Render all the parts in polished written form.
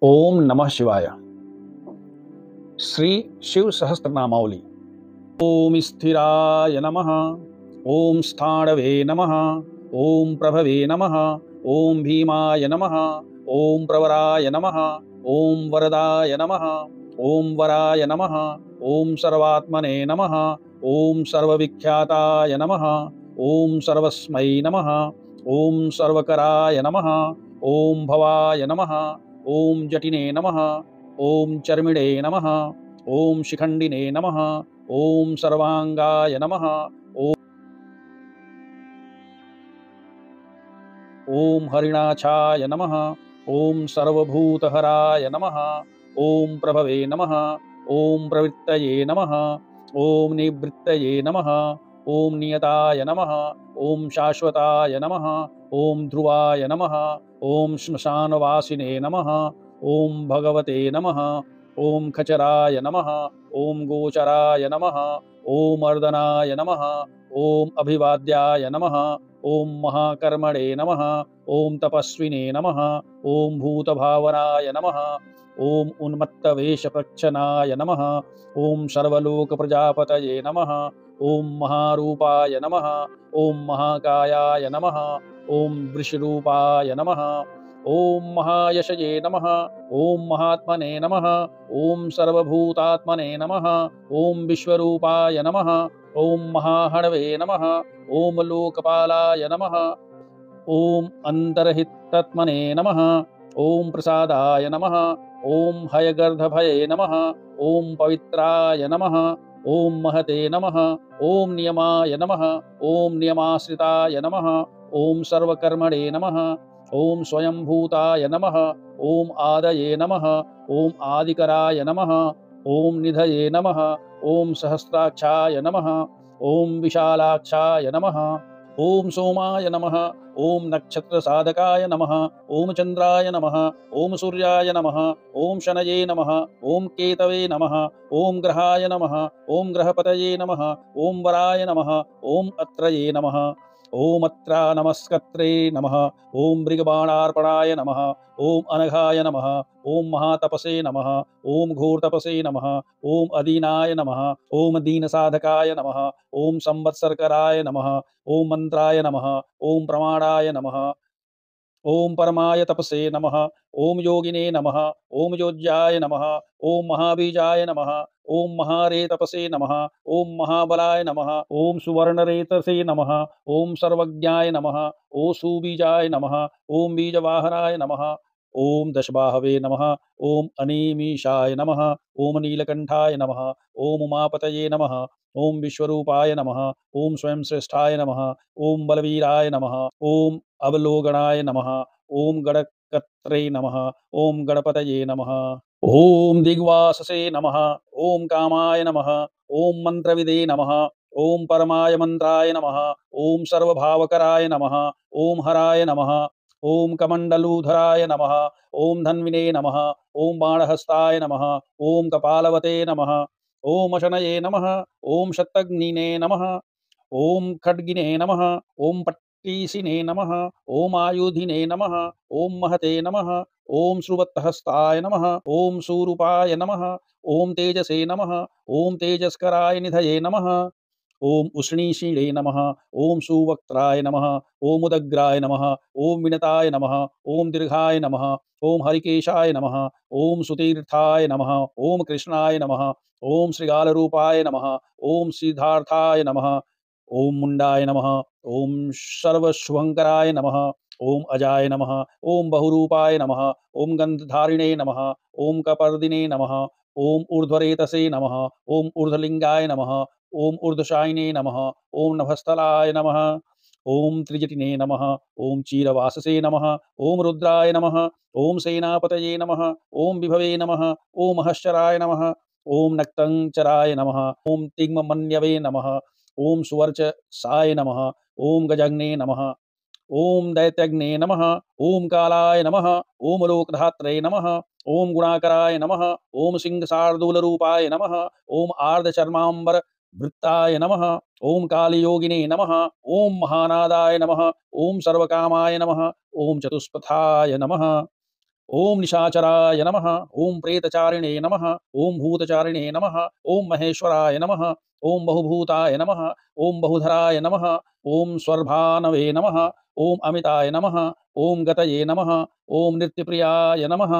ओम नमः शिवाय। श्री शिव सहस्त्रनामावली। ओम स्थिराय नमः। ओम स्थाणवे नमः। ओम प्रभवे नमः। ओम भीमाय नमः। ओम प्रवराय नमः। ओम वरदाय नमः। ओम वराय नमः। ओम सर्वात्मने नमः। ओम सर्वविख्याताय नमः। ओम सर्वस्मै नमः। ओम सर्वकराय नमः। ओम भवाय नमः। ओम जटिने नमः। ओम चर्मिणे नमः। ओम शिखंडिने नमः। ओम सर्वांगाय नमः। ओम हरिणाक्षाय नमः। ओम सर्वभूतहराय नमः। ओम प्रभवे नमः। ओम प्रवृत्तये नमः। ओम निवृत्तये नमः। ओम नियताय नमः। ओम शाश्वताय नमः। ओम ध्रुवाय नमः। ओम श्मशानवासिने नमः। ओम भगवते नमः। ओम खचराय नमः। ओम गोचराय नमः। ओम अर्दनाय नमः। ओम अभिवाद्याय नमः। ओम महाकर्मणे नमः। ओम तपस्विने नमः। ओम भूतभावनाय नमः। ओम उन्मत्तवेषप्रच्छनाय नमः। ओम सर्वलोकप्रजापतये नमः। ओम महारूपाय नमः। ओम महाकायाय नमः। ओम वृषरूपाय नमः। ओम महायशये नमः। ओम महात्मने नमः। ओम सर्वभूतात्मने नमः। ओम विश्वरूपाय नमः। ओम महाहणवे नमः। ओम लोकपालाय नमः। ओम अंतर्हितत्मने नमः। ओम प्रसादाय नमः। ओम हयगर्धभये नमः। ओम पवित्राय नमः। ओम महते नमः। ओम नियमाय नमः। ओम नियमाश्रिताय नमः। ओम सर्वकर्मणे नमः। ओम स्वयंभूताय नमः। ओम आदये नमः। ओम आदिकराय नमः। ओम निधये नमः। ओम सहस्राक्षाय नमः। ओम विशालाक्षाय नमः। ओम सोमाय नमः। ओम नक्षत्र साधकाय नमः। ओम चंद्राय नमः। ओम सूर्याय नमः। ओम शनये नमः। ओम केतवे नमः। ओम ग्रहाय नमः। ओम ग्रहपतये नमः। ओम वराय नमः। ओम अत्रये नमः। ओम अत्रा नमस्कत्रे नमः। ओम मृगबाणार्पणाय नमः। ओम अनघाय नमः। ओम महातपसे नमः। ओम घोरतपसे नमः। ओम अदीनाय नमः। ओम दीनसाधकाय नमः। ओम संवत्सरकराय नमः। ओम मंत्राय नमः। ओम प्रमाणाय नमः। ओम परमाय तपसे नमः। ओम योगिने नमः। ओम योज्याय नमः। ओम महाबीजाय नमः। ओम महारे तपसे नमः। ओम महाबलाय नमः। ओम सुवर्णरेतसे नमः। ओम सर्वज्ञाय नमः। ओम सुबीजाय नमः। ओम बीजवाहनाय नमः। ओम दशबाहवे नमः। ओम अनीमीशाय नमः। ओम नीलकंठाय नमः। ओम उमापतये नमः। ओम विश्वरूपाय नमः। ओम स्वयं श्रेष्ठाय नमः। ओम बलवीराय नमः। ओम अवलोकनाय नमः। ओम गणकर्त्रे नमः। ओम गणपतये नमः। ओम दिग्वाससे नमः। ओम कामाय नमः। ओम मंत्रविदे नमः। ओम परमाय मंत्राय नमः। ओम सर्वभावकराय नमः। ओम हराय नमः। ओम कमंडलूधराय नमः। ओम धन्विने नमः। ओम बाणहस्ताय नमः। ओम कपालवते नमः। ओम शनये नमः। ओम शतग्निने नमः। ओम खड्गिने नमः। ओम पट्टीसिने नमः। ओम आयुधिने नमः। ओम महते नमः। ओम श्रुवत्तहस्ताय नमः। ओम सूरूपाय नमः। ओम तेजसे नमः। ओम तेजस्कराय निधये नमः। ओम उष्णीषीणे नमः। ओम सुवक्त्राय नमः। ओम उदग्राय नमः। ओम विनताय नमः। ओम दीर्घाय नमः। ओम हरिकेशाय नमः। ओम सुतीर्थाय नमः। ओम कृष्णाय नमः। ओम श्रीगालरूपाय नमः। ओम सिद्धार्थाय नमः। ओम मुंडाय नमः। ओम सर्वशुभंकराय नमः। ओम अजाय नमः। ओम बहुरूपाय नमः। ओम गंधधारिणे नमः। ओम कपर्दिने नमः। ओम ऊर्ध्वरेतसे नमः। ओम ऊर्ध्वलिंगाय नमः। ओम ऊर्ध्वशायिने नमः। ओम नभस्थलाय नमः। ओम त्रिजटिने नमः। ओम चीरवाससे नमः। ओम रुद्राय नमः। ओम सेनापतये नमः। ओम विभवे नमः। ओम महश्चराय नमः। ओम नक्तंचराय नमः। ओम तिग्ममन्यवे नमः। ओम सुवर्च साय नमः। ओम गजग्ने नमः। ओम दैत्यग्ने नमः। ओम कालाय नमः। ओम लोकधात्रे नमः। ओम गुणाकराय नमः। ओम सिंहसार्दूलरूपाय नमः। ओम आर्धचर्मांबर वृत्ताय नमः। ओम कालयोगिने नमः। ओम महानादाय नमः। ओम सर्वकामाय नमः। ओम चतुष्पथाय नमः। ओम निशाचराय नमः। ओम प्रेतचारिणे नमः। ओम भूतचारिणे नमः। ओम महेश्वराय नमः। ओम बहुभूताय नमः। ओम बहुधराय नमः। ओम स्वर्भानवे नमः। ओम अमिताय नमः। ओम गतये नमः। ओम नित्यप्रियाय नमः।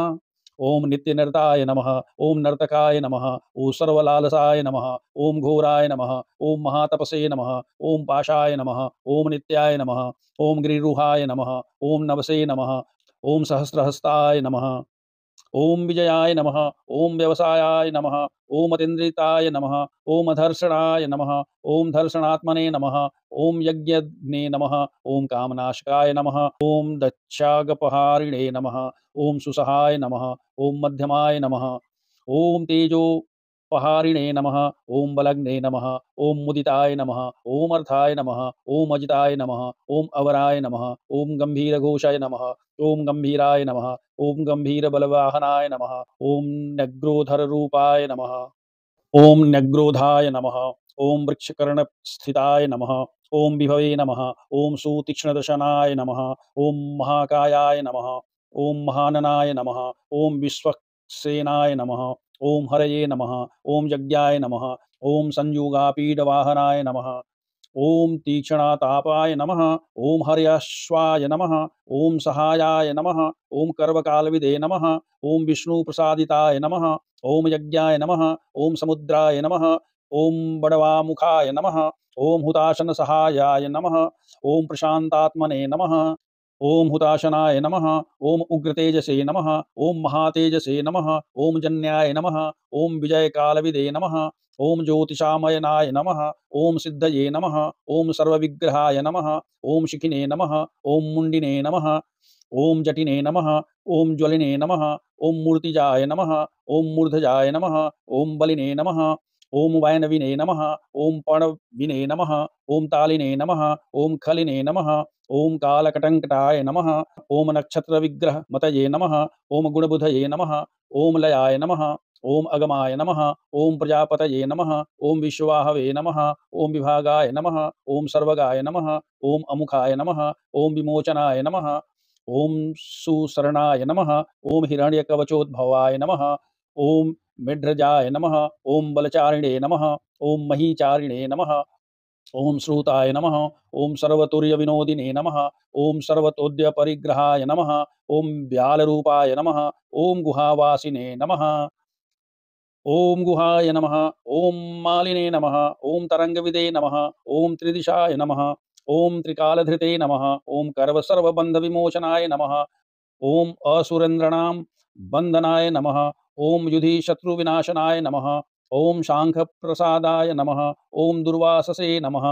ओम नित्यनर्ताय नमः। ओम नर्तकाय नमः। ओम सर्वलालसाय नमः। ओम घोराय नमः। ओम महातपसे नमः। ओम पाशाय नमः। ओम नित्याय नमः। ओम गिरिरुहाय नमः। ओम नवसे नमः। ओम सहस्रहस्ताय नमः। ओम विजयाय नमः। ओम व्यवसायाय नमः। ओम अतीन्द्रिताय नमः। ओम अधर्षणाय नमः। ओम धर्षणात्मने नमः। ओम यज्ञज्ञे नमः। ओम कामनाशकाय नमः। ओम दक्षागपहारिणे नमः। ओम सुसहाय नमः। ओम मध्यमाय नमः। ओम तेजो पहारिणे नमः। ओम बलग्ने नमः। ओम मुदिताय नमः। ओम अर्थाय नमः। ओम अजिताय नमः। ओम अवराय नमः। ओम गंभीरघोषाय नमः। ओम गंभीराय नमः। ओम गंभीर बलवाहनाय नमः। ओम नग्रोधर रूपाय नमः। ओम न्यग्रोधाय नमः। ओम वृक्षकर्ण स्थिताय नमः। ओम विभवे नमः। ओम सुतीक्ष्णदशनाय नमः। ओम महाकायाय नमः। ओम महाननाय नमः। ओम विश्वक्सेनाय नमः। ओम हरये नमः। ओम यज्ञाय नमः। ओम संयुगापीडवाहनाय नमः। ओम तीक्ष्णतापाय नमः। ओम हर्यश्वाय नमः। ओम सहायाय नमः। ओम कर्वकालविदे नमः। ओम विष्णुप्रसादिताय नमः। ओम यज्ञाय नमः। ओम समुद्राय नमः। ओम बड़वामुखाय नमः। ओम हुताशन सहायाय नमः। ओम प्रशांतात्मने नमः। ओम हुताशनाय नमः। ओम उग्रतेजसे नमः। ओम महातेजसे नमः। ओम जन्याय नमः। ओम विजयकालविदे नमः। ओम ज्योतिषामयनाय नमः। ओम सिद्धये नमः। ओम सर्वविग्रहाय नमः। ओम शिखिने नमः। ओम मुंडिने नमः। ओम जटिने नमः। ओम ज्वलिने नमः। ओम मूर्तिजाय नमः। ओम मूर्धजाय नमः। ओम बलिने नमः। ओम वैनविने नमः। ओम पर्णविने नमः। ओम तालिने नमः। ओम खलिने नमः। ओम कालकटंकटाय नमः। ओम नक्षत्र विग्रह मतये नमः। ओम गुणबुधये नमः। ओम लयाय नमः। ओम अगमाय नमः। ओम प्रजापतये नमः। ओम विश्वाहवे नमः। ओम विभागाय नमः। ओम सर्वगाय नमः। ओम अमुखाय नमः। ओम विमोचनाय नमः। ओम सुशरणाय नमः। ओम हिरण्यकवचोद्भवाय नमः। ओम मिड्रजाय नमः। ओम बलचारिणे नमः। ओम महीचारिणे नमः। ओम श्रुताय नमः। ओम सर्वतुर्यविनोदिने नमः। ओम सर्वतोद्यपरिग्रहाय नमः। ओम व्यालरूपाय नमः। ओम गुहावासिने नमः। ओम गुहाय नमः। ओम मालिने नमः। ओम तरंगविदे नमः। ओम त्रिदिशाय नमः। ओम त्रिकालधृते नमः। ओम कर्व सर्वबंध विमोचनाय नमः। ओम असुरेन्द्रणां बंदनाय नमः। ओम युधि शत्रु विनाशनाय नमः। ओम शांख प्रसादाय नमः। ओम दुर्वाससे नमः।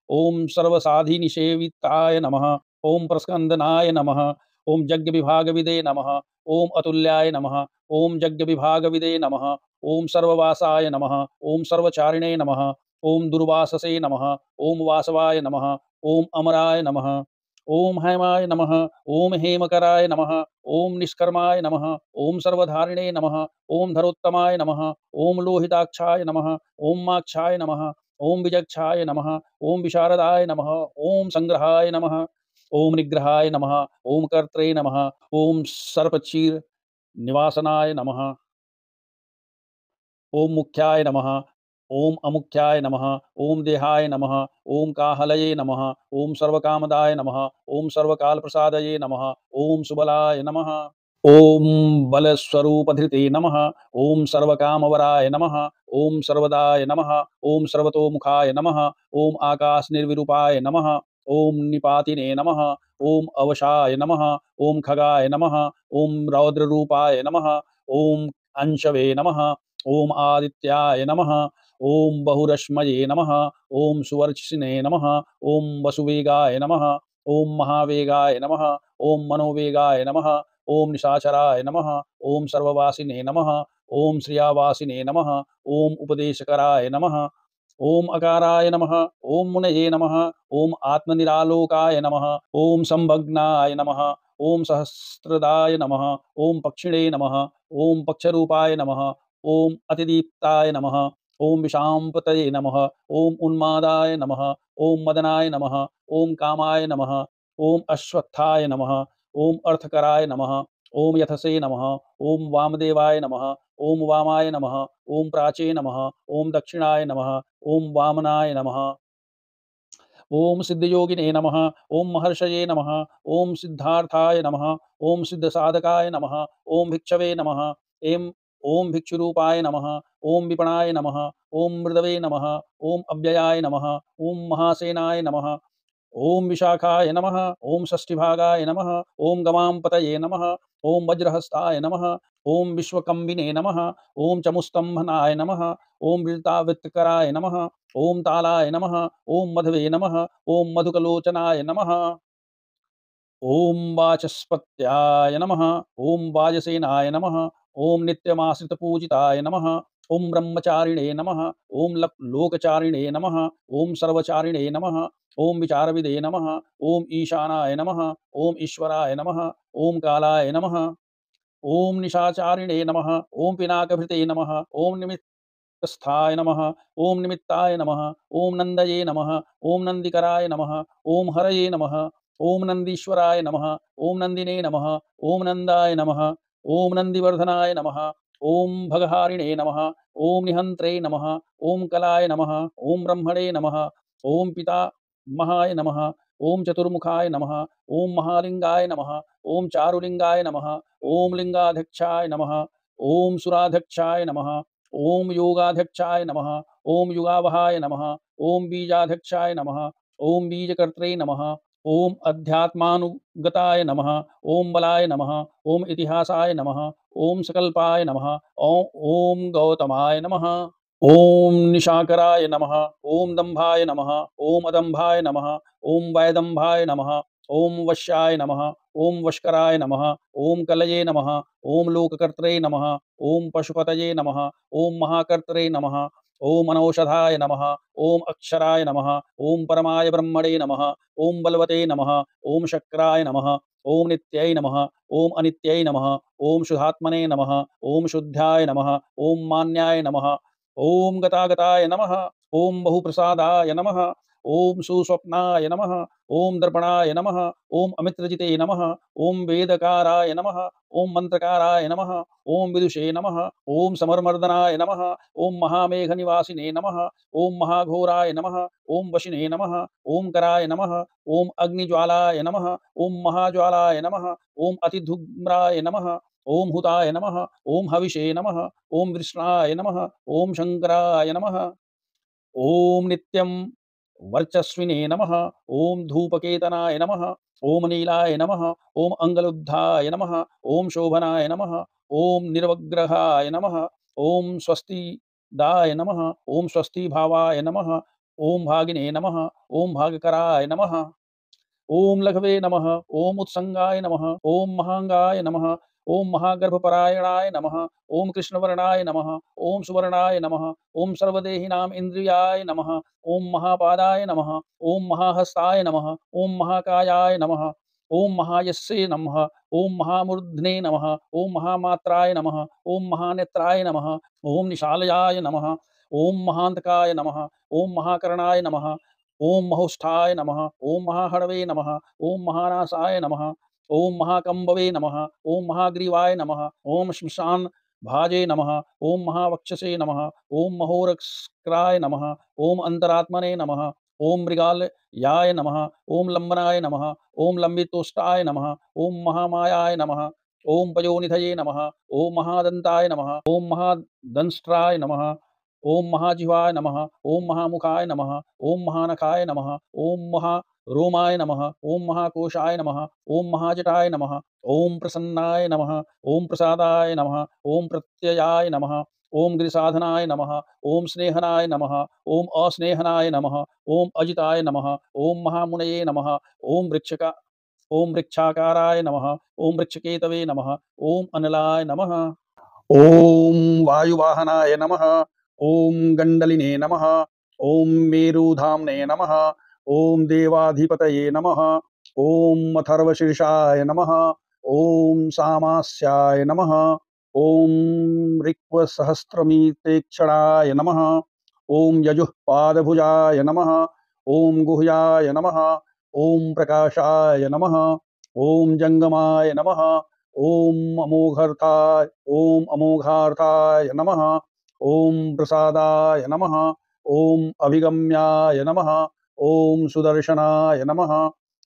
ओम सर्वसाधि निषेविताय नमः। ओम प्रस्कंदनाय नमः। ओम यज्ञ विभाग विदे नमः। ओम अतुल्याय नमः। ओम यज्ञ विभाग विदे नमः। ओम सर्ववासाय नमः। ओम सर्वचारिणे नमः। ओम दुर्वाससे नमः। ओम वासवाय नमः। ओम अमराय नमः। ओम हेमाय नमः। ओम हेमकराय नमः। ओम निष्कर्माय नमः। ओम सर्वधारिणे नमः। ओम धरोत्तमाय नमः। ओम लोहिताक्षाय नमः। ओम माक्षाय नमः। ओम विजक्षाय नमः। ओम विशारदाय नमः। ओम संग्रहाय नमः। ओम निग्रहाय नमः। ओम कर्त्रे नमः। ओम सर्पचीर निवासनाय नमः। ओम मुख्याय नमः। ओम अमुख्याय नमः। ओम देहाय नमः। ओम काहलये नमः। ओम सर्वकामदाय नमः। ओम सर्वकाल प्रसादये नमः। ओम सुबलाय नमः। ओम बलस्वरूपधृते नमः। ओम सर्वकामवराय नमः। ओम सर्वदाय नमः। ओम सर्वतोमुखाय नमः। ओम आकाश निर्विरूपाय नमः। ओम निपातिने नमः। ओम अवशाय नमः। ओम खगाय नमः। ओम रौद्ररूपाय नमः। ओम अंशवे नमः। ओम आदित्याय नमः। ओम बहुरश्मये नमः। ओम सुवर्चिने नमः। ओम वसुवेगाय नमः। ओम महावेगाय नमः। ओम मनोवेगाय नमः। ओम निशाचराय नमः। ओम सर्ववासिने नमः। ओम श्रियावासिने नमः। ओम उपदेशकराय नमः। ओम अकाराय नमः। ओम मुनये नमः। ओम आत्मनिरालोकाय नमः। ओम संभग्नाय नमः। ओम सहस्रदाय नमः। ओम पक्षिणे नमः। ओम पक्षरूपाय नमः। ओम अतिदीप्ताय नमः। ओम विशाम्पतये नमः। ओम उन्मादाय नमः। ओम मदनाय नमः। ओम कामाय नमः। ओम अश्वत्थाय नमः। ओम अर्थकराय नमः। ओम यथसे नमः। ओम वामदेवाय नमः। ओम वामाय नमः। ओम प्राचे नमः। ओम दक्षिणाय नमः। ओम वामनाय नमः। ओम सिद्धयोगिने नमः। ओम महर्षये नमः। ओम सिद्धार्थाय नमः। ओम सिद्धसाधकाय नमः। ओम भिक्षवे नमः। एम ओम भिक्षुरूपाय नमः। ओम विपणाय नमः। ओम मृदवे नमः। ओम अव्ययाय नमः। ओम महासेनाय नमः। ओम विशाखाय नमः। ओम षष्ठिभागाय नमः। ओम गमांपतये नमः। ओम वज्रहस्ताय नमः। ओम विश्वकम्बिने नमः। ओम चमुस्तंभनाय नमः। ओम वृत्तावृत्तकराय नमः। ओम तालाय नमः। ओम मधवे नमः। ओम मधुकलोचनाय नमः। ओम वाचस्पत्याय नमः। ओम वाजसेनाय नमः। ओम नित्यमाश्रितपूजिताय नमः। ओम ब्रह्मचारिणे नमः। ओम लोकचारिणे नमः। ओम सर्वचारिणे नमः। ओम विचारविदे नमः। ओम ईशानाय नमः। ओम ईश्वराय नमः। ओम कालाय नमः। ओम निशाचारिणे नमः। ओम पिनाकभृते नमः। ओम निमित्तस्थाय नमः। ओम निमित्ताय नमः। ओम नंदये नमः। ओम नंदिकराय नमः। ओम हरये नमः। ओम नंदीश्वराय नमः। ओम नंदिने नमः। ओम नंदाय नमः। ओम नंदिवर्धनाय नमः। ओम भगहारिणे नमः। ओम निहंत्रे नमः। ओम कलाय नमः। ओम ब्रह्मणे नमः। ओम पिता महाय नमः। ओम चतुर्मुखाय नमः। ओम महालिंगाय नमः। ओम चारुलिंगाय नमः। ओम लिंगाध्यक्षाय नमः। ओम सुराध्यक्षाय नमः। ओम योगाध्यक्षाय नमः। ओम युगावहाय नमः। ओम बीजाध्यक्षाय नमः। ओम बीजकर्त्रे नमः। ओम अध्यात्मानुगताय नमः। ओम बलाय नमः। ओम इतिहासाय नमः। ओम सकल्पाय नमः। ओम गौतमाय नमः। ओम निशाकराय नमः। ओम दंभाय नमः। ओम अदंभाय नमः। ओम वैदंभाय नमः। ओम वश्याय नमः। ओम वश्कराय नमः। ओम कलये नमः। ओम लोककर्त्रे नमः। ओम पशुपतये नमः। ओम महाकर्त्रे नमः। ओम अनौषधाय नमः। ओम अक्षराय नमः। ओम परमाय ब्रह्मणे नमः। ओम बलवते नमः। ओम शक्राय नमः। ओम नित्यै नमः। ओम अनित्यै नमः। ओम शुद्धात्मने नमः। ओम शुद्ध्याय नमः। ओम मान्याय नमः। ओम गतागताय नमः। ओम बहुप्रसादाय नमः। ओम सुस्वप्नाय नमः। ओम दर्पणाय नमः। ओम अमित्रजिते नमः। ओम वेदकाराय नमः। ओम मंत्रकाराय नमः। ओम विदुषे नमः। ओम समरमर्दनाय नमः। ओम महामेघनिवासिने नमः। ओम महाघोराय नमः। ओम वशिने नमः। ओम कराय नमः। ओम अग्निज्वालाय नमः। ओम महाज्वालाय नमः। ओम अतिधूम्राय नमः। ओम हुताय नमः। ओम हविषे नमः। ओम कृष्णाय नमः। ओम शंकराय नमः। ओम नित्यं वर्चस्विने नमः। ओम धूपकेतनाय नमः। ओम नीलाय नमः। ओम अंगलुब्धाय नमः। ओम शोभनाय नमः। ओम निर्वग्रहाय नमः। ओम स्वस्तिदाय नमः। ओम स्वस्ति भावाय नमः। ओम भागिने नमः। ओम भागकराय नमः। ओम लघवे नमः। ओम उत्संगाय नमः। ओम महांगाय नमः। ओम महागर्भपरायणाय नमः। ओम कृष्णवर्णाय नमः। ओम सुवर्णाय नमः। ओम सर्वदेहिनाम इंद्रियाय नमः। ओम महापादाय नमः। ओम महाहस्ताय नमः। ओम महाकायाय नमः। ओम महायस्से नमः। ओम महामूर्ध्ने नमः। ओम महामात्राय नमः। ओम महानेत्राय नमः। ओम निशालयाय नमः। ओम महांतकाय नमः। ओम महाकर्णाय नमः। ओम महोष्ठाय नमः। ओम महाहणवे नमः। ओम महानासाय नमः। ओम महाकंबवे नमः। ओम महाग्रीवाय नमः। ओम श्मशान भाजे नमः। ओम महावक्षसे नमः। ओम महोरस्क्राय नमः। ओम अंतरात्मने नमः। ओम मृगालयाय नमः। ओम लंबनाय नमः। ओम लंबितोष्टाय नमः। ओम महामायाय नमः। ओम पयोनिधये नमः। ओम महादंताय नमः। ओम महादंष्ट्राय नमः। ओम महाजिह्वाय नमः। ओम महामुखाय नमः। ओम महानखाय नमः। ओम महारोमाय नमः। ओम महाकोशाय नमः। ओम महाजटाय नमः। ओम प्रसन्नाय नमः। ओम प्रसादाय नमः। ओम प्रत्ययाय नमः। ओम गिरिसाधनाय नमः। ओम स्नेहनाय नमः। ओम अस्नेहनाय नमः। ओम अजिताय नमः। ओम महामुनये नमः। ओम वृक्षका ओम वृक्षाकाराय नमः। ओम वृक्षकेतवे नमः। ओम अनलाय नमः। ओम वायुवाहनाय नमः। ओम गंडलिने नमः। ओम मेरुधाम्ने नमः। ओम देवाधिपतये नमः। ओम अथर्वशीर्षाय नमः। ओम सामास्याय नमः। ओम ऋक्वसहस्रमीतेक्षणाय नमः। ओम यजुःपादभुजाय नमः। ओम गुह्याय नमः। ओम प्रकाशाय नमः। ओम जंगमाय नमः। ओम अमोघार्थाय, ओम अमोघार्थाय नमः। ओम प्रसादाय नमः। ओम अभिगम्याय नमः। ओम सुदर्शनाय नमः।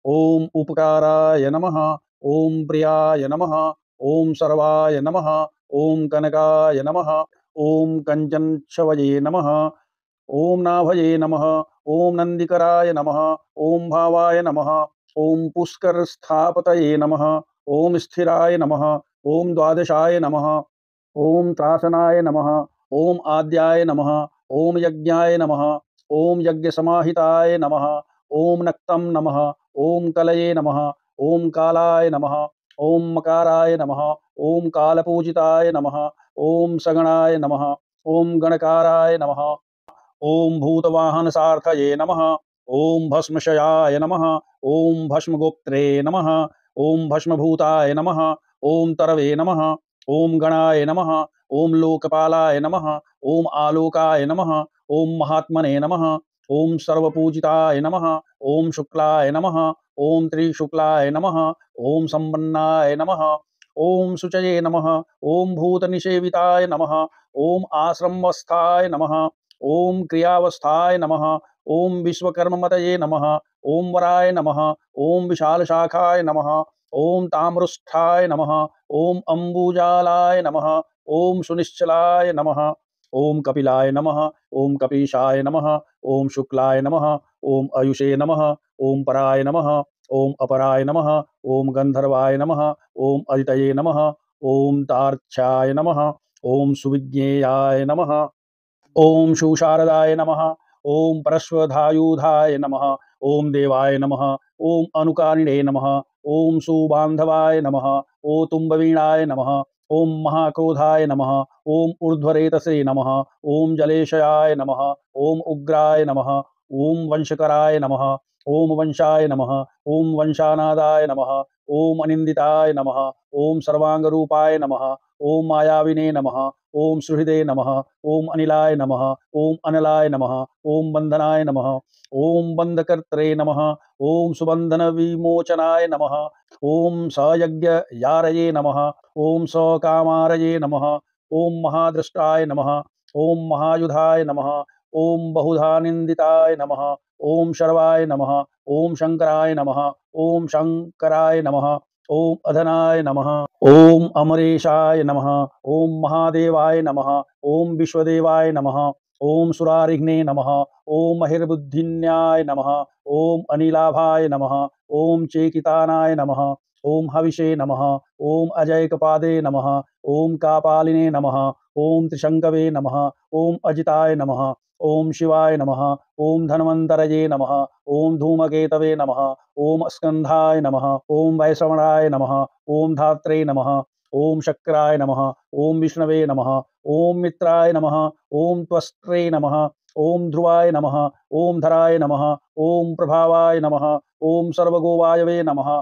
ओम उपकाराय नमः। ओम प्रियाय नमः। ओम सर्वाय नमः। ओम कनकाय नमः। ओम कंचनक्षवये नमः। ओम नाभये नमः। ओम नंदिकराय नमः। ओम भावाय नमः। ओम पुष्कर स्थापतये नमः। ओम स्थिराय नमः। ओम द्वादशाय नमः। ओम त्रासनाय नमः। ओम आद्याय नमः। ओम यज्ञाय नमः। ओम यज्ञ समाहिताय नमः। ओम नक्तं नमः। ओम कलये नमः। ओम कालाय नमः। ओम मकाराय नमः। ओम कालपूजिताय नमः। ओम सगणाय नमः। ओम गणकाराय नमः। ओम भूतवाहन सार्थये नमः। ओम भस्मशयाय नमः। ओम भस्मगोप्त्रे नमः। ओम भस्मभूताय नमः। ओम तरवे नमः। ओम गणाय नमः। ओम लोकपालाय नमः। ओम आलोकाय नमः। ओम महात्मने नमः। ओम सर्वपूजिताय नमः। ओम शुक्लाय नमः। ओम त्रिशुक्लाय नमः। ओम संपन्नाय नमः। ओम शुचये नमः। ओम भूतनिषेविताय नमः। ओम आश्रमवस्थाय नमः। ओम क्रियावस्थाय नमः। ओम विश्वकर्ममतये नमः। ओम वराय नमः। ओम विशाल शाखाय नमः। ओम ताम्रस्थाय नमः। ओम अम्बुजालाय नमः। ओम सुनिश्चलाय नमः। ओम कपिलाय नमः। ओम कपीशाय नमः। ओम शुक्लाय नमः। ओम आयुषे नमः। ओम पराय नमः। ओम अपराय नमः। ओम गंधर्वाय नमः। ओम अदितये नमः। ओम तार्क्ष्याय नमः। ओम सुविज्ञेयाय नमः। ओम शिवशारदाय नमः। ओम परश्वधायुधाय नमः। ओम देवाय नमः। ओम अनुकारिणे नमः। ओम सुबांधवाय नमः। ओम तुम्बवीणाय नमः। ओम महाक्रोधाय नमः। ओम ऊर्ध्वरेतसे नमः। ओम जलेशयाय नमः। ओम उग्राय नमः। ओम वंशकराय नमः। ओम वंशाय नमः। ओम वंशानादाय नमः। ओम अनिंदिताय नमः। ओम सर्वांगरूपाय नमः। ओम मायाविने नमः। ओम सुहृदे नमः। ओम अनिलाय नमः। ओम अनलाय नमः। ओम बंधनाय नमः। ओम बंधकर्त्रे नमः। ओम सुबंधन विमोचनाय नमः। ओम सयज्ञ यारये नमः। ओम सकामारये नमः। ओम महादृष्टाय नमः। ओम महायुधाय नमः। ओम बहुधा निंदिताय नमः। ओम शर्वाय नमः। ओम शंकराय नमः। ओम शंकराय नमः। ओम अधनाय नमः। ओम अमरेशाय नमः। ओम महादेवाय नमः। ओम विश्वदेवाय नमः। ओम सुरारिघ्ने नमः। ओम महिर्बुद्धिन्याय नमः। ओम अनिलाभाय नमः। ओम चेकितानाय नमः। ओम हविषे नमः। ओम अजयकपादे नमः। ओम कापालिने नमः। ओम त्रिशंकवे नमः। ओम अजिताय नमः। ओम शिवाय नमः। ओम धन्वन्तरये नमः। ओम धूमकेतवे नमः। ओम स्कंधाय नमः। ओम वैश्रवणाय नमः। ओम धात्रे नमः। ओम शक्राय नमः। ओम विष्णवे नमः। ओम मित्राय नमः। ओम त्वष्ट्रे नमः। ओम ध्रुवाय नमः। ओम धराय नमः। ओम प्रभावाय नमः। ओम सर्वगोवायवे नमः।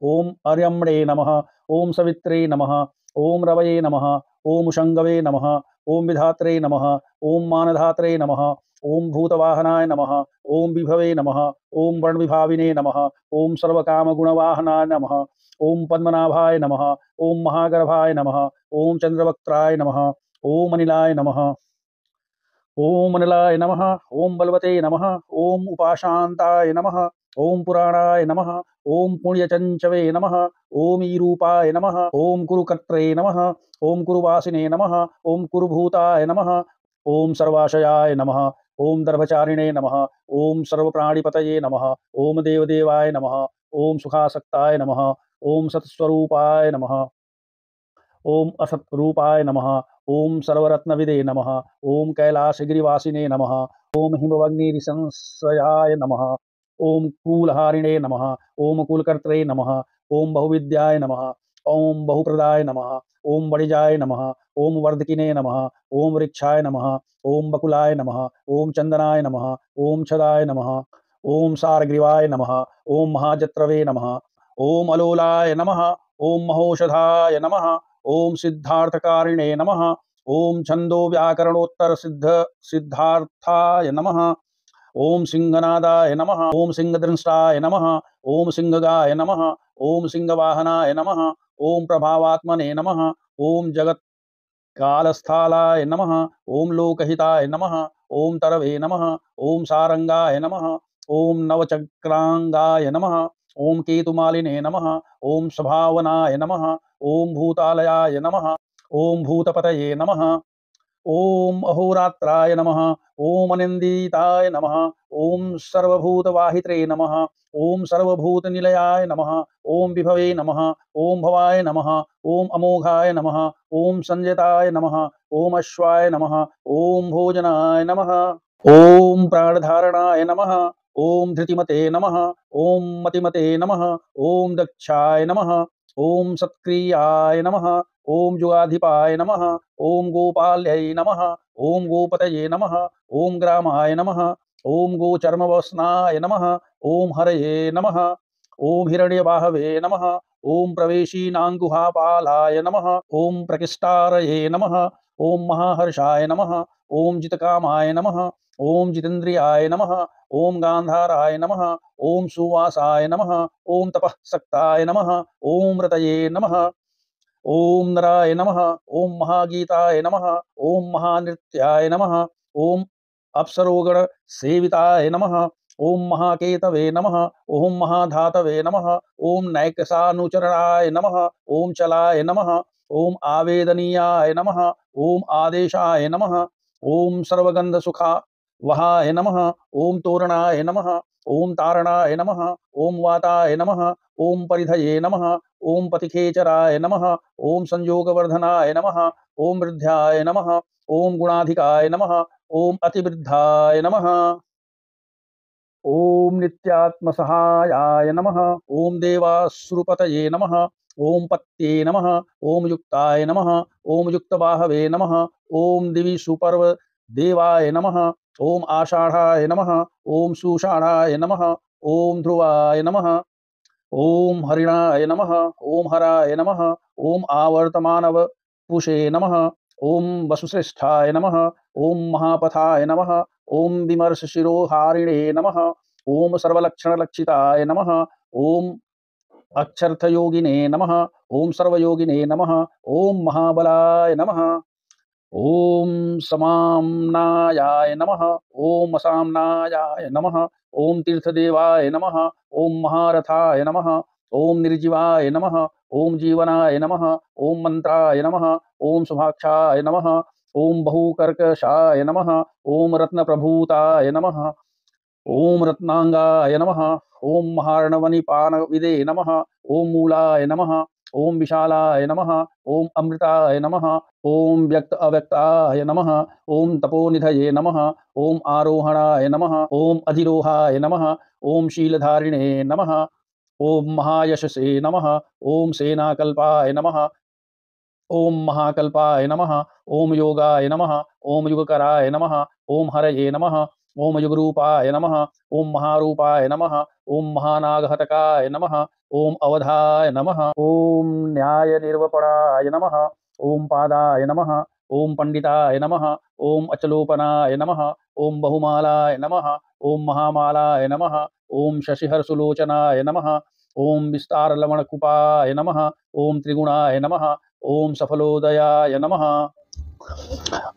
ओम अर्यम्णे नमः। ओम सवित्रे नमः। ओम रवये नमः। ओम शंगवे नमः। ओम विधात्रे नमः। ओम मानधात्रे नमः। ओम भूतवाहनाय नमः। ओम विभवे नमः। ओम वर्णविभाविने नमः। ओम सर्वकामगुणवाहनाय नमः। ओम पद्मनाभाय नमः। ओम महागर्भाय नमः। ओम चंद्रवक्त्राय नमः। ओम अनिलाय नमः। ओम अनिलाय नमः। ओम बलवते नमः। ओम उपाशांताय नमः। ओम पुराणाय नमः। ओम पुण्यचंचवे नमः। ओम ईरूपाय नमः। ओम कुरुकर्त्रे नमः। ओम कुरुवासिने नमः। ओम कुरुभूताय नमः। ओम सर्वाशयाय नमः। ओम दर्भचारिणे नमः। ओम सर्वप्राणिपतये नमः। ओम देवदेवाय नमः। ओम सुखासक्ताय नमः। ओम सत्स्वरूपाय नमः। ओम असत्रूपाय नमः। ओम सर्वरत्नविदे नमः। ओम कैलासगिरिवासिने नमः। ओम हिमवग्निरिसंश्रयाय नमः। ओम कूलहारिणे नमः। ओम कुलकर्त्रे नमः। ओम बहुविद्याय नमः। ओम बहुप्रदाय नमः। ओम बणिजाय नमः। ओम वर्धकिने नमः। ओम वृक्षाय नमः। ओम बकुलाय नमः। ओम चंदनाय नमः। ओम छदाय नमः। ओम सारग्रीवाय नमः। ओम महाजत्रवे नमः। ओम अलोलाय नमः। ओम महोषधाय नमः। ओम सिद्धार्थकारिणे नमः। ओम छंदो व्याकरणोत्तर सिद्धार्थाय नमः। ओम सिंहनादाय नमः। ओम सिंहदंष्टाय नमः। ओम सिंहगाय नमः। ओम सिंहवाहनाय नमः। ओम प्रभावात्मने नमः। ओम जगत कालस्थालाय नमः। ओम लोकहिताय नमः। ओम तरवे नमः। ओम सारंगाय नमः। ओम नवचक्रांगाय नमः। ओम केतुमालिने नमः। ओम स्वभावनाय नमः। ओम भूतालयाय नमः। ओम भूतपतये नमः। ओम अहोरात्राय नमः। ओम अनिंदिताय नमः। ओम सर्वभूतवाहित्रे नमः। ओम सर्वभूतनिलयाय नमः। ओम विभवे नमः। ओम भवाय नमः। ओम अमोघाय नमः। ओम संजताय नमः। ओम अश्वाय नमः। ओम भोजनाय नमः। ओम प्राणधारणाय नमः। ओम धृतिमते नमः। ओम मतिमते नमः। ओम दक्षाय नमः। ओम सत्क्रियाय नमः। ओम जुगाधिपाय नमः। ओम गोपाल्यै नमः। ओम गोपतये नमः। ओम ग्रामाय नमः। ओम गोचर्मवस्नाय नमः। ओम हरये नमः। ओम हिरण्यबाहवे नमः। ओम प्रवेशीनाङ्गुहापालाय नमः। ओम प्रकिष्टारये नमः। ओम महाहर्षाय नमः। ओम जितकामाय नमः। ओम जितेन्द्रियाय नमः। ओम गांधाराय नमः। ओम सुवासाय नमः। ओम तपःसक्ताय नमः। ओम रतये नमः। ओम नराय नमः। ओम महागीताय नमः। ओम महानृत्याय नमः। ओम अप्सरोगण सेविताय नमः। ओम महाकेतवे नमः। ओम महाधातवे नमः। ओम नैकसानुचरणाय नमः। ओम चलाय नमः। ओम आवेदनीयाय नमः। ओम आदेशाय नमः। ओम सर्वगंध सुखा वहाय नमः। ओम तोरणाय नमः। ओम तारणाय नमः। ओम वाताय नमः। ओम परिधये नमः। ओम पतिखेचराय नमः। ओम संयोगवर्धनाय नमः। ओम वृद्ध्याय नमः। ओम गुणाधिकाय नमः। ओम अतिवृद्धाय नमः। ओम नित्यात्मसहायाय नमः। ओम देवासुरपतये नमः। ओम पत्ये नमः। ओम युक्ताय नमः। ओम युक्तबाहवे नमः। ओम दिवि सुपर्व देवाय नमः। ओम आषाढ़ाय नमः। ओम सुषाढ़ाय नमः। ओम ध्रुवाय नमः। ओम हरिणाय नमः। ओम हराय नमः। ओम आवर्तमानव पुषे नमः। ओम वसुश्रेष्ठाय नमः। ओम महापथाय नमः। ओम विमर्शशिरोहारिणे नमः। ओम सर्वलक्षणलक्षिताय नमः। ओम अक्षर्थयोगिने नमः। ओम सर्वयोगिने नमः। ओम महाबलाय नमः। ओम समाम्नायाय नमः। ओम असाम्नायाय नमः। ओम तीर्थदेवाय नमः। ओम महारथाय नमः। ओम निर्जीवाय नमः। ओम जीवनाय नमः। ओम मंत्राय नमः। ओम शुभाक्षाय नमः। ओम बहुकर्कशाय नमः। ओम रत्नप्रभूताय नमः। ओम रत्नांगाय नमः। ओम महार्णवनिपानविदे नमः। ओम मूलाय नमः। ओम विशालाय नमः। ओम अमृताय नमः। ओम व्यक्त अव्यक्ताय नमः। ओम तपोनिधये नमः। ओम आरोहणाय नमः। ओम अधिरोहाय नमः। ओम शीलधारिणे नमः। ओम महायशसे नमः। ओम सेनाकल्पाय नमः। ओम महाकल्पाय नमः। ओम योगाय नमः। ओम युगकराय नमः। ओम हरये नमः। ओम युगरूपाय नमः। ओम महारूपाय नमः। ओम महानागहतकाय नमः। ओम अवधाय नमः। ओम न्याय निर्वपणाय नमः। ओम पादाय नमः। ओम पंडिताय नमः। ओम अचलोपनाय नमः। ओम बहुमालाय नमः। ओम महामालाय नमः। ओम शशिहरसुलोचनाय नमः। ओम विस्तारलवणकुपाय नमः। ओम त्रिगुणाय नमः। ओम सफलोदयाय नमः।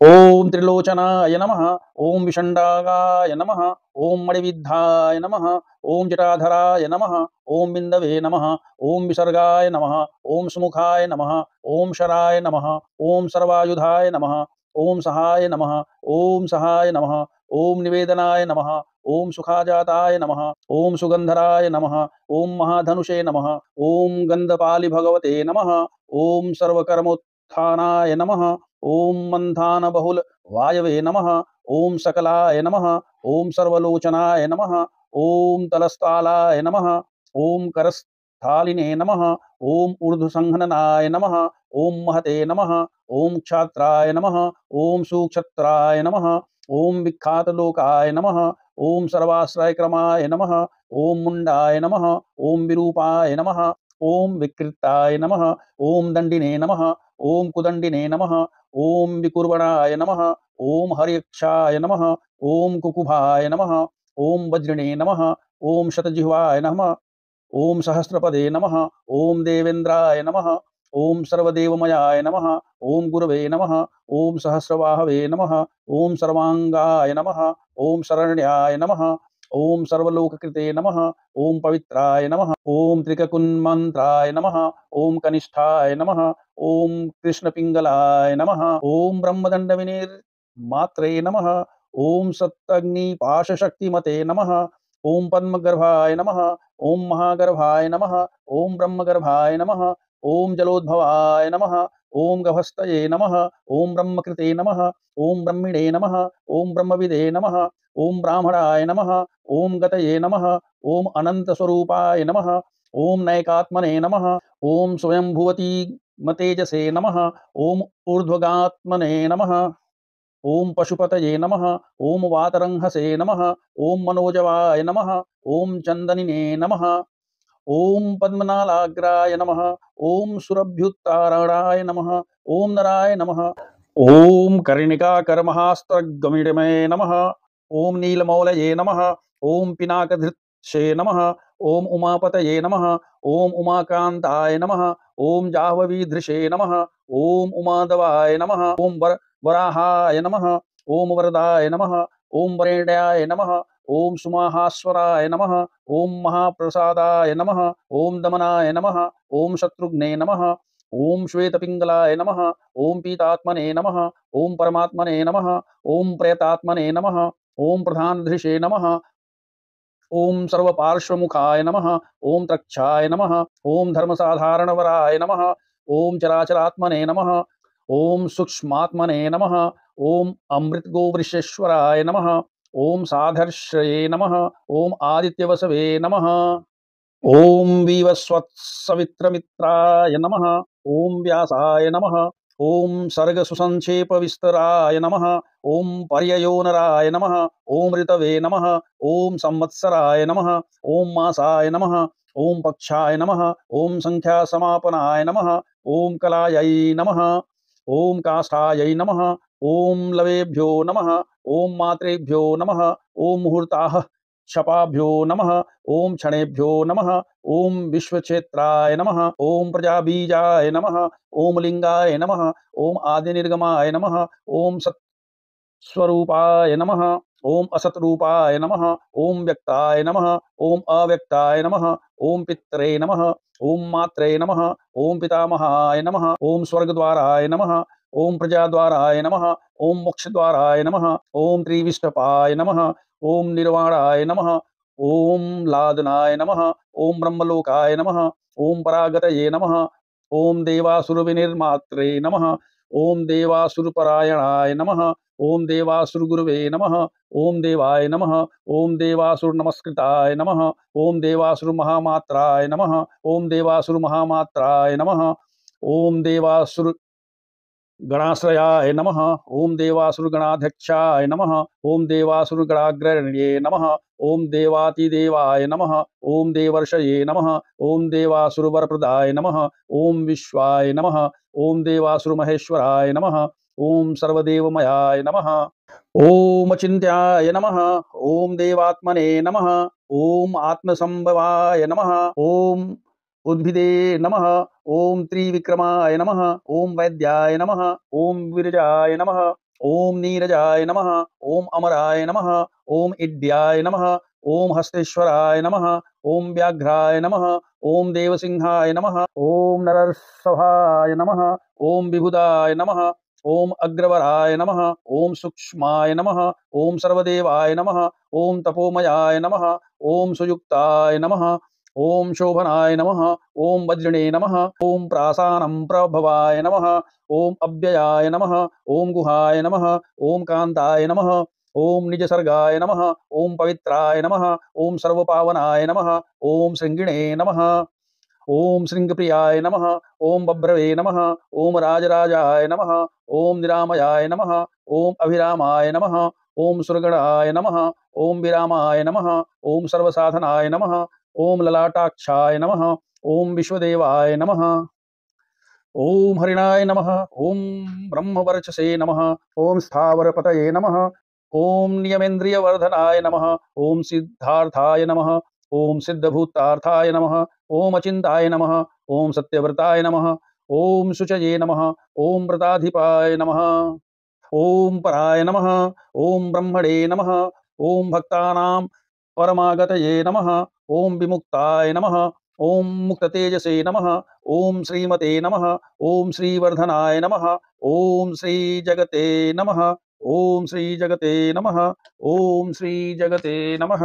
ओम त्रिलोचनाय नमः। ओम विषण्डागाय नमः। ओम मणिविद्धाय नमः। ओम जटाधराय नमः। ओम बिंदवे नमः। ओम विसर्गाय नमः। ओम सुमुखाय नमः। ओम शराय नमः। ओम सर्वायुधाय नमः। ओम सहाय नमः। ओम सहाय नमः। ओम निवेदनाय नमः। ओम सुखाजाताय नमः। ओम सुगंधराय नमः। ओम महाधनुषे नमः। ओम गंधपालि भगवते नमः। ओम सर्वकर्मोत्थानाय नमः। ओम मंथान बहुल वायवे नमः। ओम सकलाय नमः। ओम सर्वलोचनाय नमः। ओम तलस्थालाय नमः। ओम करस्थालिने नमः। ओम ऊर्ध्वसंहननाय नमः। ओम महते नमः। ओम क्षात्राय नमः। ओम सुक्षत्राय नमः। ओम विख्यातलोकाय नमः। ओम सर्वाश्रयक्रमाय नमः। ओम मुंडाय नमः। ओम विरूपाय नमः। ओम विकृताय नमः। ओम दंडिने नमः। ओम कुदंडिने नमः। ओम विकुर्वणाय नमः। ओम हरिक्षाय नमः। ओम कुकुभाय नमः। ओम वज्रिणे नमः। ओम शतजिह्वाय नमः। ओम सहस्रपदे नमः। ओम देवेन्द्राय नमः। ओम सर्वदेवमयाय नमः। ओम गुरवे नमः। ओम सहस्रबाहवे नमः। ओम सर्वांगाय नमः। ओम शरण्याय नमः। ओम सर्वलोककृते नमः। ओम पवित्राय नमः। ओम त्रिककुन्मन्त्राय नमः। ओम कनिष्ठाय नमः। ओम कृष्णपिंगलाय नमः। ओम ब्रह्मदंडविनिर्मात्रे नमः। ओम सप्तग्निपाशशक्तिमते नमः। ओम पद्मगर्भाय नमः। ओम महागर्भाय नमः। ओम ब्रह्मगर्भाय नमः। ओम जलोद्भवाय नमः। ओम गभस्तये नमः। ओम ब्रह्मकृते नमः। ओम ब्रह्मिणे नमः। ओम ब्रह्मविदे नमः। ओम ब्राह्मणाय नमः। ओम गतये नमः। ओम अनंतस्वरूपाय नमः। ओम नैकात्मने नमः। ओम स्वयंभुवती मतेजसे नमः। ओम ऊर्ध्वगात्मने नमः। ओम पशुपतये नमः। ओम वातरंहसे नमः। ओम मनोजवाय नमः। ओम चंदनिने नमः। ओम पद्मनालाग्राय नमः। ओम सुरभ्युत्तारणाय नमः। ओम नराय नमः। ओम कर्णिकाकरमहास्त्रगमिडमे नमः। ओम नीलमौलये नमः। ओम पिनाकधृत्से नमः। ओम उमापतये नमः। ओम उमाकांताय नमः। ओम जाह्नवीधृषे नमः। ओम उमादवाय नमः। ओम वराहाय नमः। ओम वरदाय नमः। ओम वरेण्याय नमः। ओम सुमाहास्वराय नमः। ओम महाप्रसादाय नमः। ओम दमनाय नमः। ओम शत्रुघ्ने नमः। ओम श्वेतपिंगलाय नमः। ओम पीतात्मने नमः। ओम परमात्मने नमः। ओम प्रेतात्मने नमः। ओम प्रधानधृषे नमः। ओम सर्वपार्श्वमुखाय नमः। ओम त्रक्षाय नमः। ओम धर्मसाधारणवराय नमः। ओम चराचरात्मने नमः। ओम सूक्ष्मात्मने नमः। ओम अमृतगोवृषेश्वराय नमः। ओम साधर्षये नमः। ओम आदित्यवसवे नमः। ओम वीवस्वत्सवित्रमित्राय नमः। ओम व्यासाय नमः। ओम सर्ग सुसंक्षेप विस्तराय नमः। ओम पर्ययोनराय नमः। ओम ऋतवे नमः। ओम संवत्सराय नमः। ओम मासाय नमः। ओम पक्षाय नमः। ओम संख्या समापनाय नमः। ओम कलायै नमः। ओम काष्ठायै नमः। ओम लवेभ्यो नमः। ओम मात्रेभ्यो नमः। ओम मुहूर्ताः क्षपाभ्यो नमः। ओम क्षणेभ्यो नमः। ओम विश्वक्षेत्राय नमः। ओम प्रजाबीजाय नमः। ओम लिंगाय नमः। ओम आदिनिर्गमाय नमः। ओम सत्स्वरूपाय नमः। ओम असत्रूपाय नमः। ओम व्यक्ताय नमः। ओम अव्यक्ताय नमः। ओम पित्रे नमः। ओम मात्रे नमः। ओम पितामहाय नमः। ओम स्वर्गद्वाराय नमः। ओम प्रजाद्वाराय नमः। ओम मोक्षद्वाराय नमः। ओम त्रिविष्टपाय नमः। ओम निर्वाणाय नमः। ओम लादनाय नमः। ओम ब्रह्मलोकाय नमः। ओम परागतये नमः। ओम देवासुरविनिर्मात्रे नमः। ओम देवासुरपरायणाय नमः। ओम देवासुरगुरवे नमः। ओम देवाय नमः। ओम देवासुरनमस्कृताय नमः। ओम देवासुरमहामात्राय नमः। ओम देवासुरमहामात्राय नमः। ओम देवासुर गणाश्रयाय नमः। ओम देवासुरगणाध्यक्षाय नमः। ओम देवासुरगणाग्रण्ये नमः। ओम देवातिदेवाय नमः। ओम देवर्षये नमः। ओम देवासुरवरप्रदाय नमः। ओम विश्वाय नमः। ओम देवासुरमहेश्वराय नमः। ओम सर्वदेवमयाय नमः। ओम चिन्त्याय नमः। ओम देवात्मने नमः। ओम आत्मसंभवाय नमः। ओम उद्भिदे नमः। ओम त्रिविक्रमाय नमः। ओम वैद्याय नमः। ओम विरजाय नमः। ओम नीरजाय नमः। ओम अमराय नमः। ओम इड्याय नमः। ओम हस्तेश्वराय नमः। ओम व्याघ्राय नमः। ओम देवसिंहाय नमः। ओम नरसभाय नमः। ओम विभुदाय नमः। ओम अग्रवराय नमः। ओम सूक्ष्माय नमः। ओम सर्वदेवाय नमः। ओम तपोमयाय नमः। ओम सुयुक्ताय नमः। ओम शोभनाय नमः। ओम वज्रणे नमः। ओम प्रासानं प्रभवाय नमः। ओम अव्ययाय नमः। ओम गुहाय नमः। ओम कांताय नमः। ओम निजसर्गाय नमः। ओम पवित्राय नमः। ओम सर्वपावनाय नमः। ओम श्रृंगिणे नमः। ओम श्रृंगप्रियाय नमः। ओम बभ्रवे नमः। ओम राजराजाय नमः। ओम निरामयाय नमः। ओम अभिरामाय नमः। ओम सुरगणाय नमः। ओम विरामाय नमः। ओम सर्वसाधनाय नमः। ओम ललाटाक्षाय नमः। ओम विश्वदेवाय नमः। ओम हरिणाय नमः। ओम ब्रह्मवर्चसे नमः। ओम स्थावरपतये नमः। ओम नियमेन्द्रियवर्धनाय नमः। ओम सिद्धार्थाय नमः। ओम सिद्धभूतार्थाय नमः। ओम अचिन्ताय नमः। ओम सत्यव्रताय नमः। ఓం శుచయే నమః ఓం వ్రతాధిపాయ నమః ఓం పరాయ నమః ఓం బ్రహ్మణే నమః ఓం భక్తానాం పరమాగతయే నమః ఓం విముక్తాయ నమః ఓం ముక్తతేజసే నమః ఓం శ్రీమతే నమః ఓం శ్రీవర్ధనాయ నమః ఓం శ్రీ జగతే నమః ఓం శ్రీ జగతే నమః ఓం శ్రీ జగతే నమః